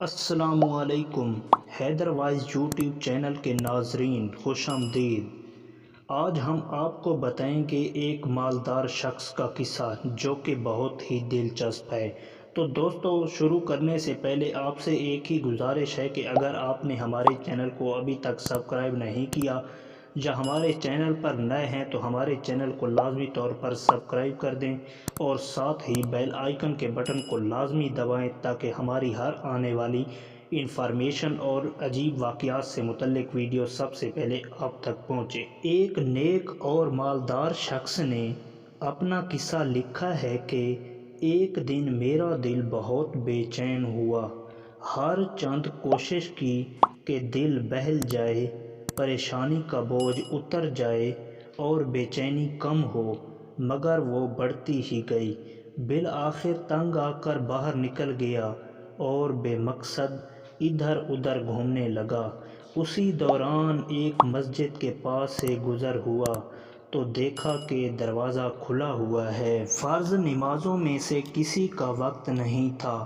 السلام علیکم Haider wise YouTube channel کے ناظرین، خوش آمدید۔ آج ہم آپ کو بتائیں گے ایک مالدار شخص کا قصہ جو کہ بہت ہی دلچسپ ہے۔ تو دوستو، شروع کرنے سے پہلے آپ سے ایک ہی گزارش ہے کہ اگر آپ نے ہمارے چینل کو ابھی تک سبسکرائب نہیں کیا یا ہمارے چینل پر نئے ہیں تو ہمارے چینل کو لازمی طور پر سبسکرائب کر دیں اور ساتھ ہی بیل آئیکن کے بٹن کو لازمی دبائیں تاکہ ہماری ہر آنے والی انفارمیشن اور عجیب واقعات سے متعلق ویڈیو سب سے پہلے آپ تک پہنچے۔ ایک نیک اور مالدار شخص نے اپنا قصہ لکھا ہے کہ ایک دن میرا دل بہت بے چین ہوا۔ ہر چند کوشش کی کہ دل بہل جائے، پریشانی کا بوجھ اتر جائے اور بے چینی کم ہو، مگر وہ بڑھتی ہی گئی۔ بالآخر تنگ آ کر باہر نکل گیا اور بے مقصد ادھر ادھر گھومنے لگا۔ اسی دوران ایک مسجد کے پاس سے گزر ہوا تو دیکھا کہ دروازہ کھلا ہوا ہے۔ فرض نمازوں میں سے کسی کا وقت نہیں تھا۔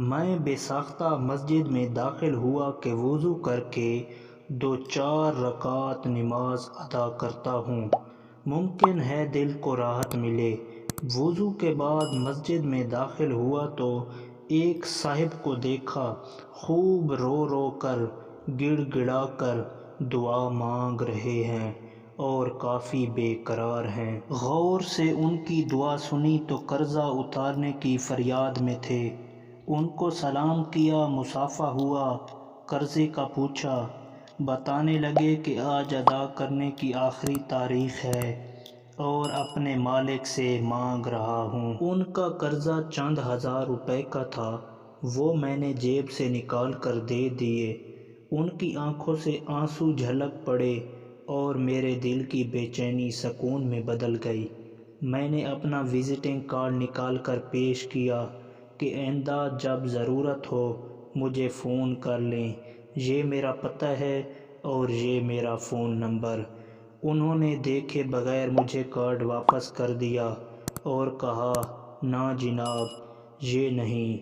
میں بے ساختہ مسجد میں داخل ہوا کہ وضو کر کے 2-4 رکعت نماز ادا کرتا ہوں، ممکن ہے دل کو راحت ملے۔ وضو کے بعد مسجد میں داخل ہوا تو ایک صاحب کو دیکھا، خوب رو رو کر، گڑ گڑا کر دعا مانگ رہے ہیں اور کافی بے قرار ہیں۔ غور سے ان کی دعا سنی تو قرضہ اتارنے کی فریاد میں تھے۔ ان کو سلام کیا، مصافحہ ہوا، قرضے کا پوچھا۔ بتانے لگے کہ آج ادا کرنے کی آخری تاریخ ہے اور اپنے مالک سے مانگ رہا ہوں۔ ان کا قرضہ چند ہزار روپے کا تھا، وہ میں نے جیب سے نکال کر دے دیے۔ ان کی آنکھوں سے آنسو جھلک پڑے اور میرے دل کی بے چینی سکون میں بدل گئی۔ میں نے اپنا وزٹنگ کارڈ نکال کر پیش کیا کہ آئندہ جب ضرورت ہو مجھے فون کر لیں، یہ میرا پتہ ہے اور یہ میرا فون نمبر۔ انہوں نے دیکھے بغیر مجھے کارڈ واپس کر دیا اور کہا، نہ جناب، یہ نہیں،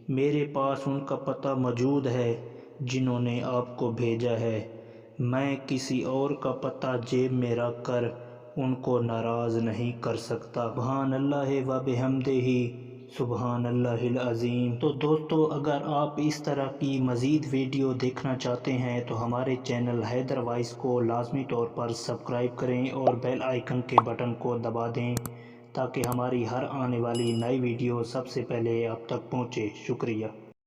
میرے پاس ان کا پتہ موجود ہے جنہوں نے آپ کو بھیجا ہے۔ میں کسی اور کا پتہ جیب میں رکھ کر ان کو ناراض نہیں کر سکتا۔ سبحان اللہ و بحمدہ، سبحان اللہ العظیم۔ تو دوستو، اگر آپ اس طرح کی مزید ویڈیو دیکھنا چاہتے ہیں تو ہمارے چینل حیدر وائز کو لازمی طور پر سبسکرائب کریں اور بیل آئیکن کے بٹن کو دبا دیں تاکہ ہماری ہر آنے والی نئی ویڈیو سب سے پہلے آپ تک پہنچے۔ شکریہ۔